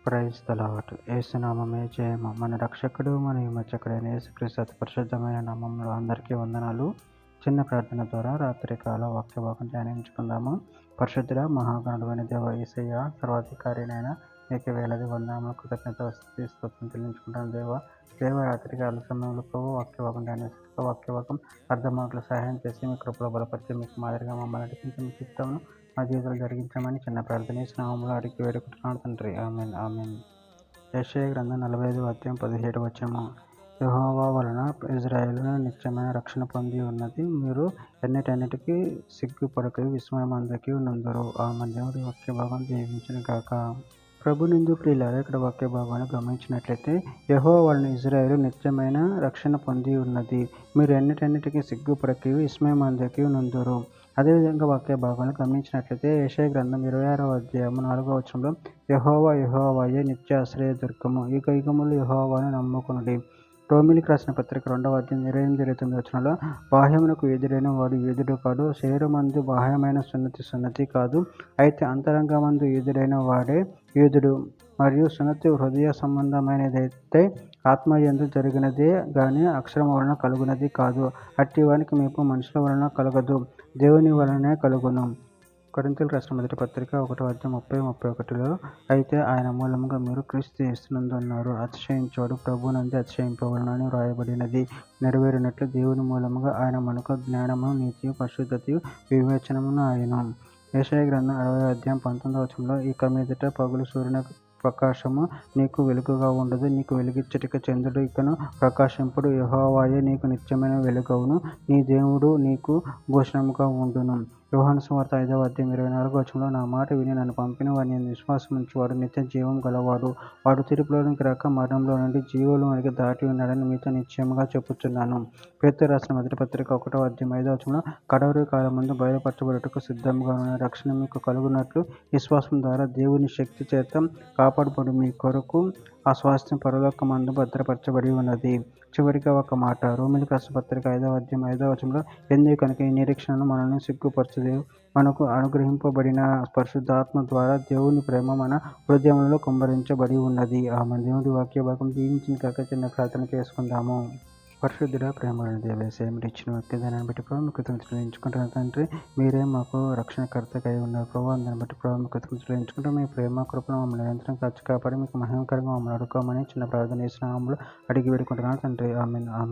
Praise the lord. యేసునామమే జయము. మన రక్షకుడు మన విమోచకుడైన యేసుక్రీస్తు అతి పరిశుద్ధమైన నామంలో అందరికీ వందనాలు. చిన్న ప్రార్థన ద్వారా రాత్రికాల వాక్య భాగం ధ్యానించుకుందాము. పరిశుద్ధుడ మహాగణుడైన దేవ యేసయ్య, సర్వాధికారినైన నీకు వేలాది వందనములు, కృతజ్ఞత స్తోత్రం చెల్లించుకుంటాను దేవ రాత్రికాల సమయంలో ప్రభు వాక్య భాగం ధ్యానిస్తూ వాక్య భాగం అర్థమాటలు సహాయం చేసి మీ కృపలో బలపరిచి మీకు మాదిరిగా మమ్మల్ని నడిపించి మీ చిత్తాలను మా జీవితాలు జరిగించమని చిన్న ప్రార్థన నామంలో అడిగి వేడుకుంటున్నాను తండ్రి. Amen amen. యెషయా గ్రంథం 45:17 యెహోవా వలన ఇజ్రాయేలు నిత్యమైన రక్షణ పొంది ఉన్నది, మీరు ఎన్నిటన్నిటికీ సిగ్గుపడక విస్మయమందకి నందరు. ఆమెన్. దేవుడి వాక్య భాగం దీవించును గాక. ప్రభునందు ప్రియులారా, ఇక్కడ వాక్య భాగాన్ని గమనించినట్లయితే యెహోవా వలన ఇజ్రాయేలు నిత్యమైన రక్షణ పొంది ఉన్నది, మీరు ఎన్నిటన్నిటికీ సిగ్గుపడక విస్మయమందకి నందరు. అదేవిధంగా వాక్య భాగాన్ని గమనించినట్లయితే యెషయా గ్రంథం 26:4 యెహోవా యెహోవాయే నిత్య ఆశ్రయదుర్గము, యుగ యుగములు యెహోవాను నమ్ముకొనుడి. రోమీయులకు రాసిన పత్రిక 2:28 బాహ్యమునకు ఎదురైన వాడు యూదుడు కాడు, శరీరమందు బాహ్యమైన సున్నతి కాదు, అయితే అంతరంగమందు ఎదురైన వాడే యూదుడు. మరియు సున్నతి హృదయ సంబంధమైనదైతే ఆత్మయందు జరిగినదే గాని అక్షరము వలన కలుగునది కాదు. అట్టి వానికి మెప్పు మనుషుల వలన కలగదు, దేవుని వలనే కలుగును. కొరింథీయులకు రాసిన మొదటి పత్రిక 1:30-31 అయితే ఆయన మూలముగా మీరు క్రీస్తు యేసునందు ఉన్నారు, అతిశయించువాడు ప్రభువునందే అతిశయింపవలెను అని వ్రాయబడినది నెరవేరినట్లు దేవుని మూలముగా ఆయన మనకు జ్ఞానమును, నీతియు, పరిశుద్ధతయు, వివేచనమును ఆయను. యెషయా గ్రంథం 60:19 ఇక మీదట పగలు సూర్యుని ప్రకాశము నీకు వెలుగుగా ఉండదు, నీకు వెలుగిచ్చుటకు చంద్రుడు ఇకను ప్రకాశింపుడు, యెహోవాయే నీకు నిత్యమైన వెలుగవును, నీ దేవుడు నీకు భూషణముగా ఉండును. యోహాను సువార్త 5:24 నా మాట విని నన్ను పంపిన వాని విశ్వాసముంచువాడు నిత్య జీవం గలవాడు, వాడు తీర్పులోనికి రాక మరణంలో నుండి జీవులోనికి దాటి ఉన్నాడని మీతో నిశ్చయముగా చెప్పుచున్నాను. పేతురు రాసిన మొదటి పత్రిక 1:5 కడవరి కాలమందు బయలుపరచబడుటకు సిద్ధముగా ఉన్న రక్షణ మీకు కలుగునట్లు విశ్వాసం ద్వారా దేవుని శక్తి చేత కాపాడబడు మీ కొరకు ఆ స్వాస్థ్యం పరలోకమందు భద్రపరచబడి ఉన్నది. చివరిగా ఒక మాట, రోమీయులకు రాసిన పత్రిక 5:5 ఎందుకు కనుక ఈ నిరీక్షణను మనల్ని సిగ్గుపరచదు, మనకు అనుగ్రహింపబడిన పరిశుద్ధాత్మ ద్వారా దేవుని ప్రేమ మన హృదయములలో కుమ్మరించబడి ఉన్నది. ఆమె. దేవుడి వాక్య భాగం దీవించిన కాక చిన్న ప్రార్థన చేసుకుందాము. పరిశుద్ధుడ ప్రేమలను దేవేశ మీరు ఇచ్చిన వాక్యాన్ని బట్టి ప్రభావ మీకు కృతజ్ఞతలు ఎంచుకుంటున్నాను తండ్రి. మీరే మాకు రక్షణకర్తగా ఉన్నారు ప్రభావ, దాన్ని బట్టి ప్రభావ మీకు కృతజ్ఞతలు ఎంచుకుంటాం. మీ ప్రేమ కృపను మమ్మల్ని నిరంతరం కాచి కాపాడి మీకు మహిమకరంగా మమ్మల్ని అడుకోమని చిన్న ప్రార్థన చేసిన అడిగి వేడుకుంటున్నాను తండ్రి. Amen amen.